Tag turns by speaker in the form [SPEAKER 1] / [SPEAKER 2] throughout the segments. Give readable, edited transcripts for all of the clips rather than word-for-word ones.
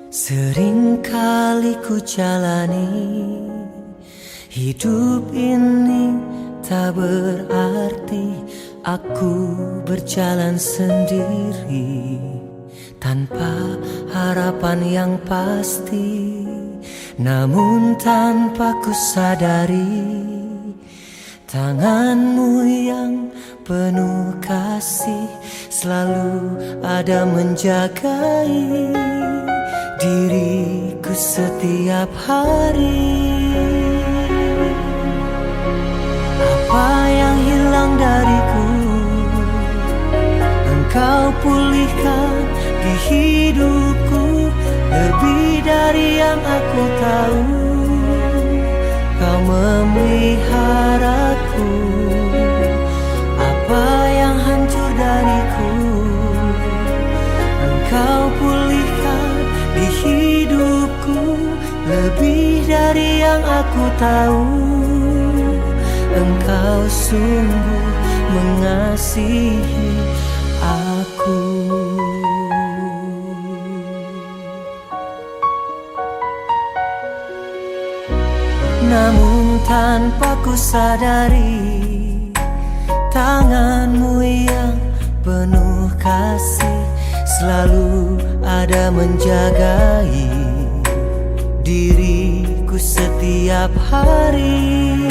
[SPEAKER 1] Sering kali ku jalani hidup ini, tak berarti aku berjalan sendiri tanpa harapan yang pasti. Namun tanpa ku sadari, tanganmu yang penuh kasih selalu ada menjagai diriku setiap hari. Apa yang hilang dariku, Engkau pulihkan di hidupku. Lebih dari yang aku tahu, Kau memeliharaku. Apa yang hancur dariku, Engkau pulihkan di hidupku. Lebih dari yang aku tahu, Engkau sungguh mengasihi aku. Namun tanpa ku sadari, tanganmu yang penuh kasih selalu ada menjagai diriku setiap hari.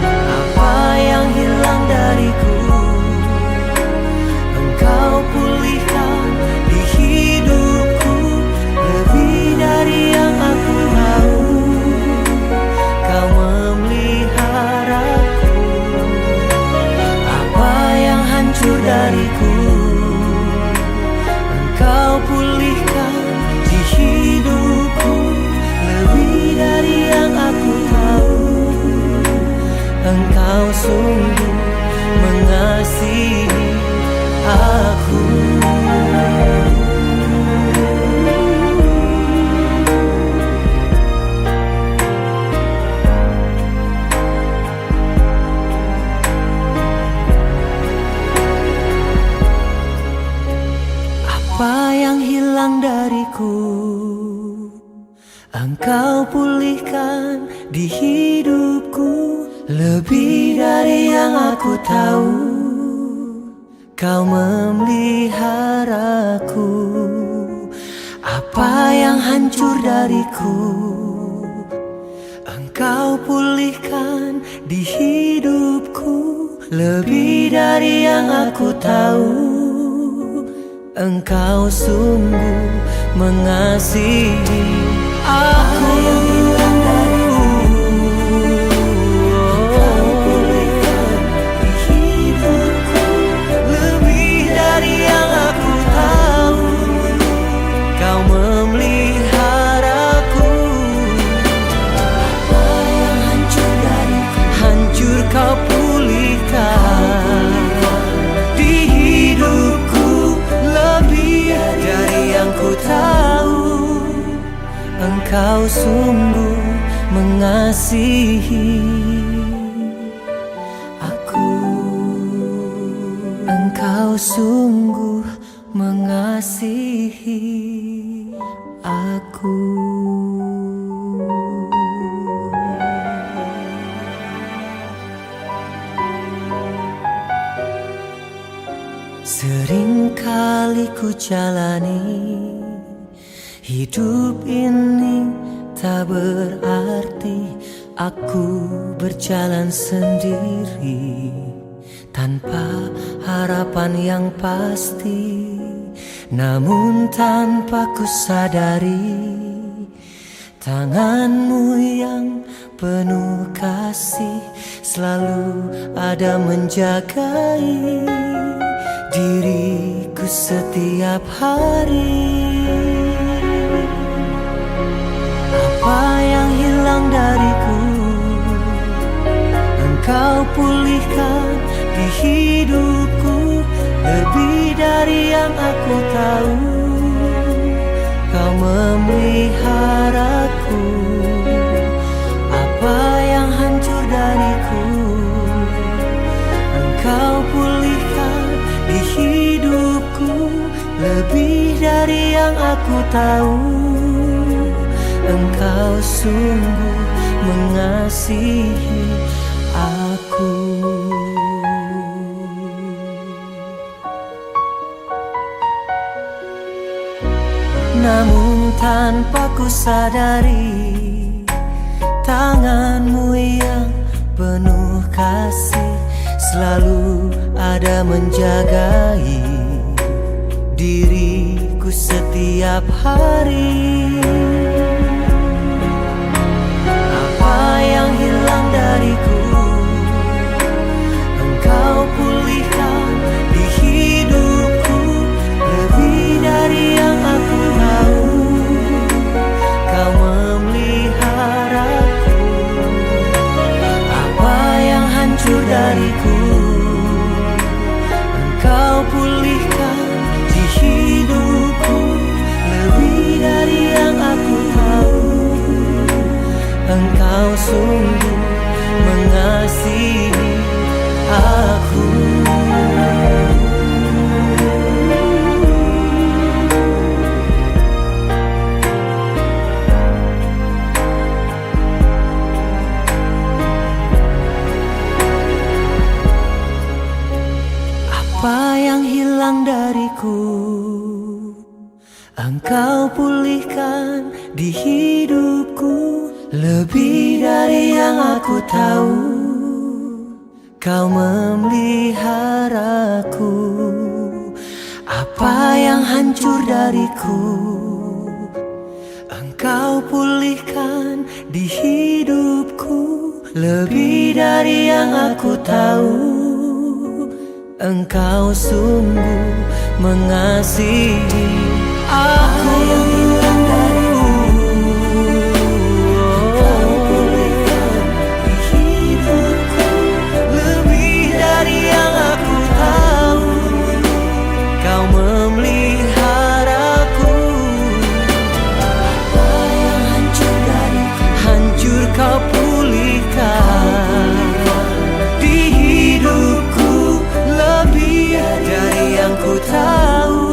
[SPEAKER 1] Apa yang hilang dariku, Engkau pulihkan di hidupku. Lebih dari yang aku tahu, Kau memeliharaku. Apa yang hancur dariku, Engkau pulihkan di hidupku. Lebih dari yang aku tahu, Engkau sungguh mengasihi aku. Apa yang hilang dariku, Engkau pulihkan di hidupku. Lebih dari yang aku tahu, Kau memeliharaku. Apa yang hancur dariku, Engkau pulihkan di hidupku. Lebih dari yang aku tahu, Engkau sungguh mengasihi aku. Engkau pulihkan di hidupku. Lebih dari yang aku tahu, Kau memeliharaku. Apa yang hancur dariku, hancur Kau pulihkan di hidupku. Lebih dari yang ku tahu, Engkau sungguh mengasihi aku. Engkau sungguh mengasihi aku. Sering kali ku jalani hidup ini, tak berarti aku berjalan sendiri tanpa harapan yang pasti. Namun tanpa ku sadari, tanganmu yang penuh kasih selalu ada menjagai diriku setiap hari. Apa yang hilang dariku, Engkau pulihkan di hidupku. Lebih dari yang aku tahu, Kau memeliharaku. Apa yang hancur dariku, Engkau pulihkan di hidupku. Lebih dari yang aku tahu, Engkau sungguh mengasihi aku. Namun tanpa ku sadari, tangan-Mu yang penuh kasih selalu ada menjagai diriku setiap hari. Apa yang hilang dariku, Engkau pulihkan di hidupku. Lebih dari yang aku tahu, Kau memeliharaku. Apa yang hancur dariku, Engkau pulihkan di hidupku. Lebih dari yang aku tahu, Engkau sungguh mengasihi aku. Apa yang hilang dariku, Engkau pulihkan di hidupku. Lebih dari yang aku tahu, Kau memeliharaku. Apa yang hancur dariku, Engkau pulihkan di hidupku. Lebih dari yang aku tahu, Engkau sungguh mengasihi aku. Yang hilang dariku, Engkau pulihkan di hidupku. Lebih dari yang aku tahu, Kau memeliharaku. Apa yang hancur dariku, hancur Kau pulihkan di hidupku. Lebih dari yang ku tahu,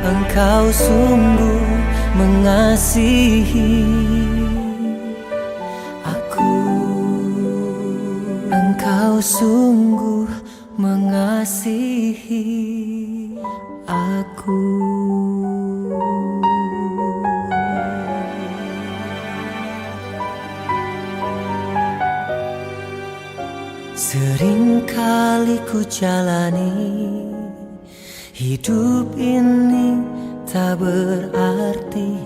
[SPEAKER 1] Engkau sungguh mengasihi aku. Engkau sungguh mengasihi aku. Seringkali ku jalani hidup ini tak berarti.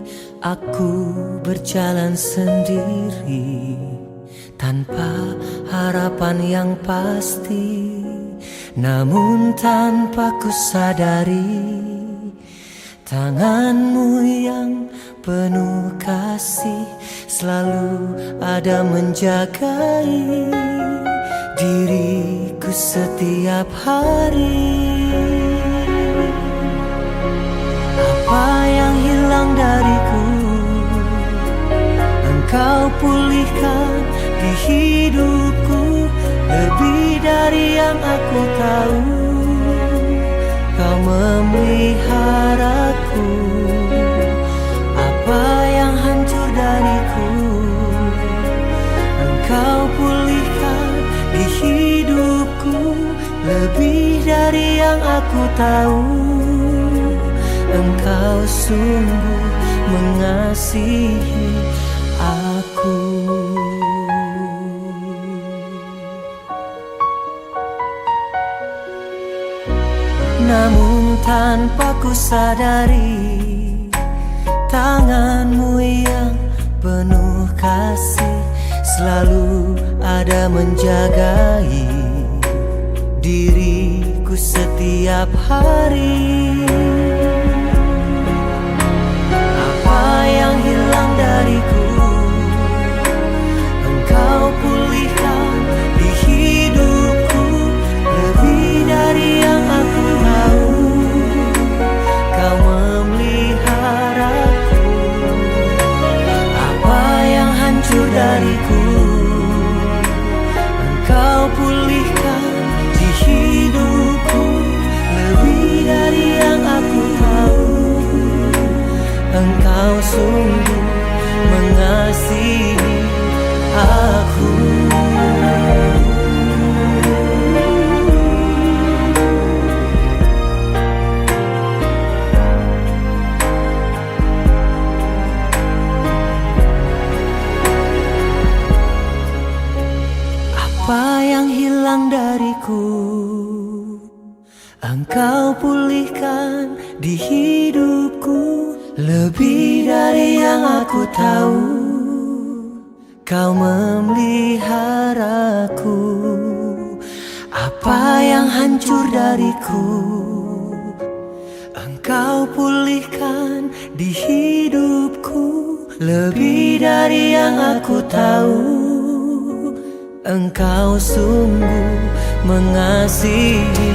[SPEAKER 1] Aku berjalan sendiri tanpa harapan yang pasti. Namun tanpa ku sadari, tangan-Mu yang penuh kasih selalu ada menjagai diriku setiap hari. Apa yang hilang dariku, Engkau pulihkan di hidupku. Lebih dari yang aku tahu, Kau memeliharaku. Apa yang hancur dariku, Engkau pulihkan di hidupku. Lebih dari yang aku tahu, Engkau sungguh mengasihi aku. Namun tanpa ku sadari, tangan-Mu yang penuh kasih selalu ada menjagai diriku setiap hari. Apa yang hilang dariku, Engkau pulihkan di hidupku. Lebih dari yang aku tahu, Kau memeliharaku. Apa yang hancur dariku, Engkau pulihkan di hidupku. Lebih dari yang aku tahu, Apa yang hilang dariku, Engkau pulihkan di hidupku. Lebih dari yang aku tahu, Kau memeliharaku. Apa yang hancur dariku, Engkau pulihkan di hidupku. Lebih dari yang aku tahu, Engkau sungguh mengasihi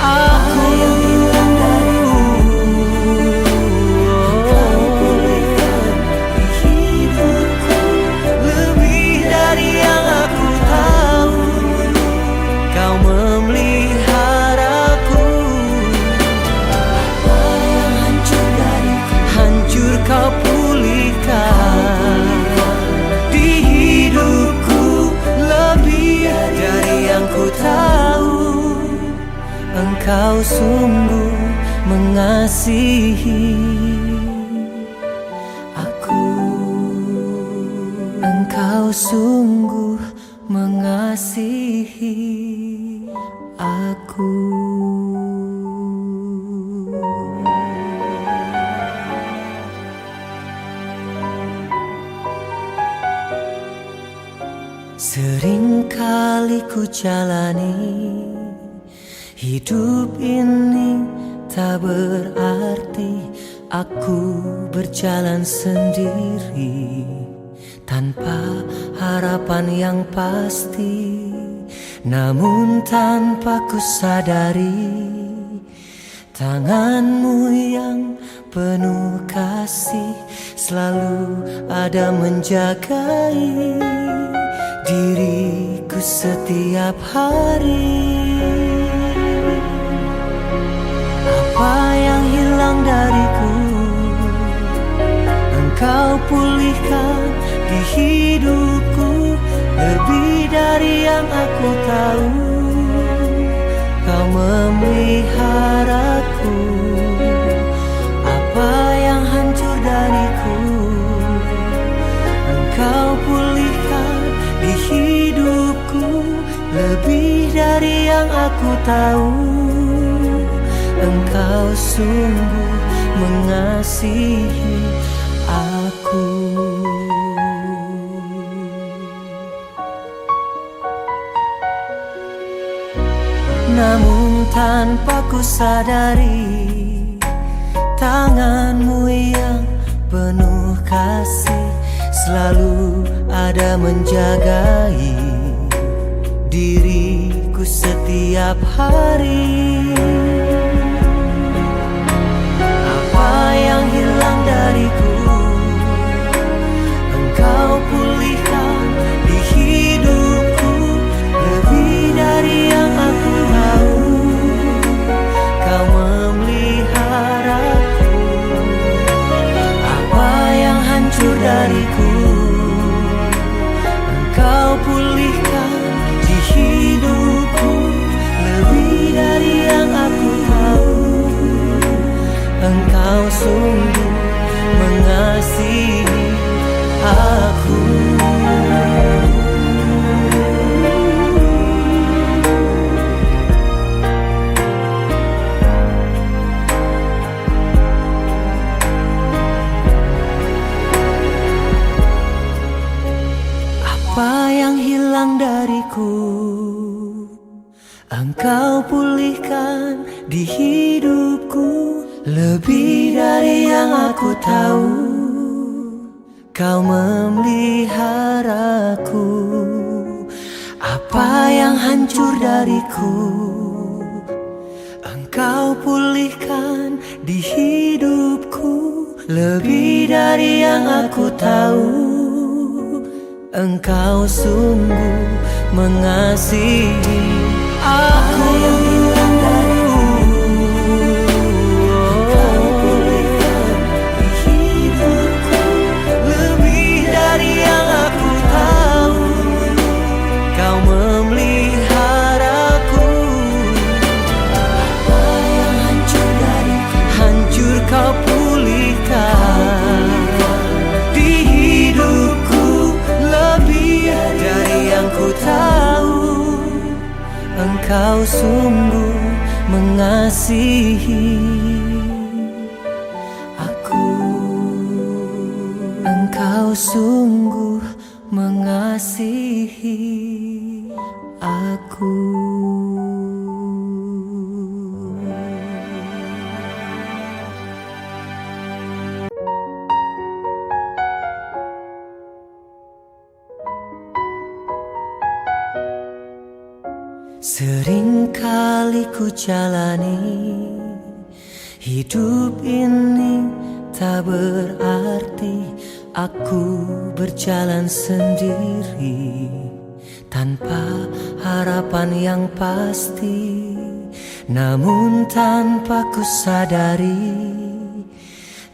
[SPEAKER 1] aku. Yang hilang dariku, Engkau pulihkan di hidupku. Lebih dari yang aku tahu, Kau memeliharaku. Apa yang hancur dariku, hancur Kau pulihkan di hidupku. Lebih dari yang ku tahu, Engkau sungguh mengasihi aku. Engkau sungguh mengasihi aku. Seringkali ku jalani hidup ini tak berarti. Aku berjalan sendiri tanpa harapan yang pasti. Namun tanpa ku sadari, tangan-Mu yang penuh kasih selalu ada menjagai diriku setiap hari. Apa yang hilang dariku, Engkau pulihkan di hidupku. Lebih dari yang aku tahu, Kau memeliharaku. Apa yang hancur dariku, Engkau pulihkan di hidupku. Lebih dari yang aku tahu, Engkau sungguh mengasihi aku. Namun tanpa ku sadari, tangan-Mu yang penuh kasih selalu ada menjagai diriku setiap hari. Apa yang hilang dariku, Engkau pulihkan di hidupku. Lebih dari yang aku tahu, Kau memeliharaku. Apa yang hancur dariku, Engkau pulihkan di hidupku. Lebih dari yang aku tahu, Engkau sungguh mengasihi aku. Apa yang hilang dariku, Engkau pulihkan di hidupku. Lebih dari yang aku tahu, Kau memeliharaku. Apa yang hancur dariku, Engkau pulihkan di hidupku. Lebih dari yang aku tahu, Engkau sungguh mengasihi aku. Yang hilang dariku, Engkau pulihkan di hidupku. Lebih dari yang aku tahu, Kau memeliharaku. Apa yang hancur dariku, hancur Kau pulihkan di hidupku. Lebih dari yang ku tahu, Engkau sungguh mengasihi aku. Engkau sungguh mengasihi aku. Seringkali ku jalani hidup ini tak berarti. Aku berjalan sendiri tanpa harapan yang pasti. Namun tanpa ku sadari,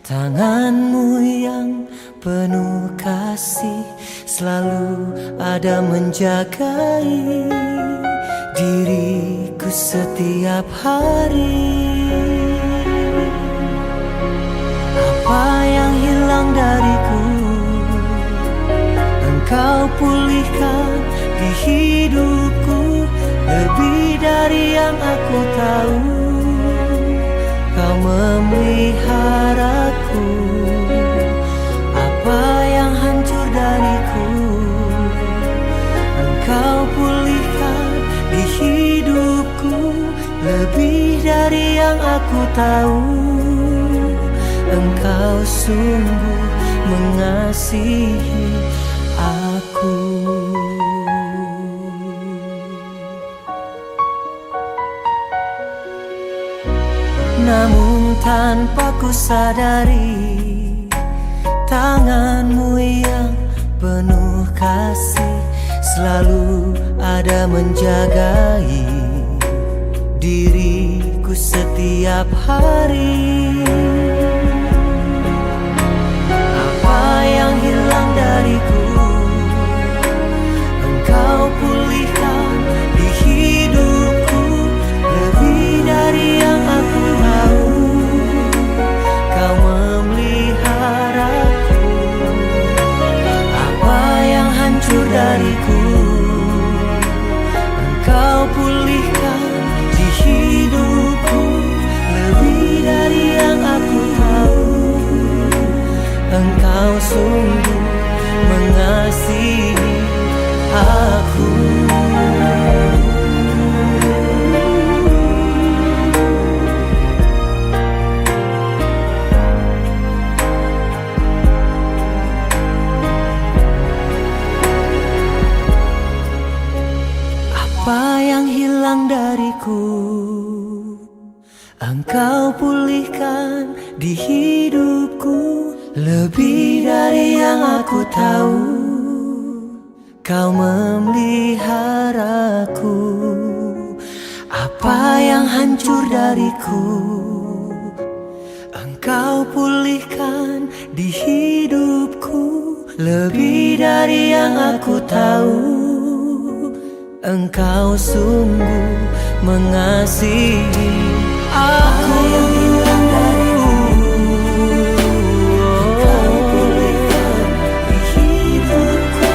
[SPEAKER 1] tanganmu yang penuh kasih selalu ada menjagai diriku setiap hari. Apa yang hilang dariku, Engkau pulihkan di hidupku. Lebih dari yang aku tahu, Kau memeliharaku. Apa yang hancur dariku, Engkau pulihkan di hidupku. Lebih dari yang aku tahu, Engkau sungguh mengasihi aku. Namun tanpa ku sadari, tanganmu yang penuh kasih selalu ada menjagai diriku setiap hari. Apa yang hilang dariku, Engkau pulihkan di hidupku. Lebih dari yang aku tahu, Kau memeliharaku. Apa yang hancur dariku, Engkau pulihkan di hidupku. Lebih dari yang aku tahu, Engkau sungguh mengasihi aku. Apa yang hilang dariku, Engkau pulihkan di hidupku. Lebih dari yang aku tahu, Kau memeliharaku. Apa yang hancur dariku, Engkau pulihkan di hidupku. Lebih dari yang aku tahu, Engkau sungguh mengasihi aku. Yang hilang dariku, Engkau pulihkan di hidupku.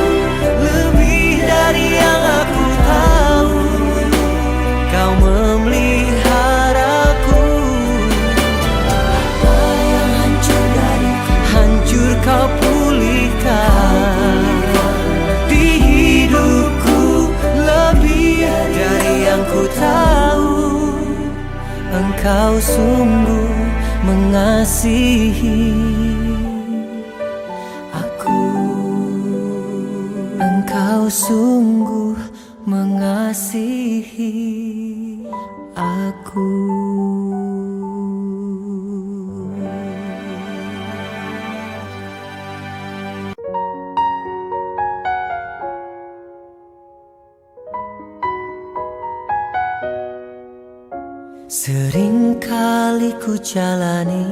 [SPEAKER 1] Lebih dari yang aku tahu, Kau memeliharaku. Apa yang hancur dariku, hancur Kau pulihkan di hidupku. Lebih dari yang ku tahu, Engkau sungguh mengasihi aku. Engkau sungguh mengasihi aku. Seringkali ku jalani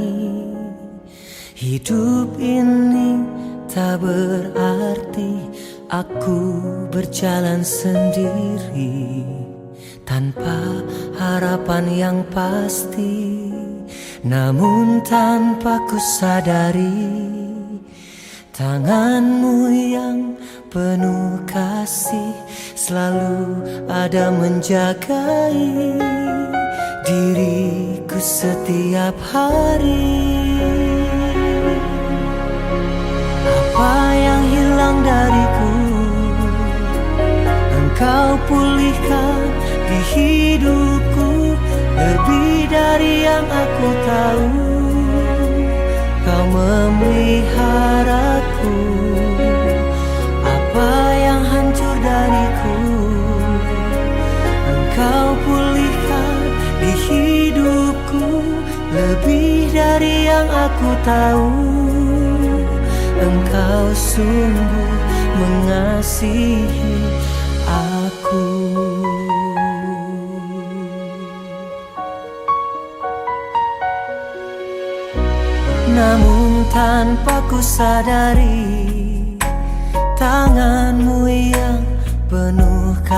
[SPEAKER 1] hidup ini tak berarti. Aku berjalan sendiri tanpa harapan yang pasti. Namun tanpa ku sadari, tanganmu yang penuh kasih selalu ada menjagai diriku setiap hari. Apa yang hilang dariku, Engkau pulihkan di hidupku. Lebih dari yang aku tahu, Kau memeliharaku. Apa yang hancur dariku, Engkau pulihkan di hidupku. Lebih dari yang aku tahu, Engkau sungguh mengasihi aku. Namun tanpa ku sadari, tangan-Mu yang penuh kasih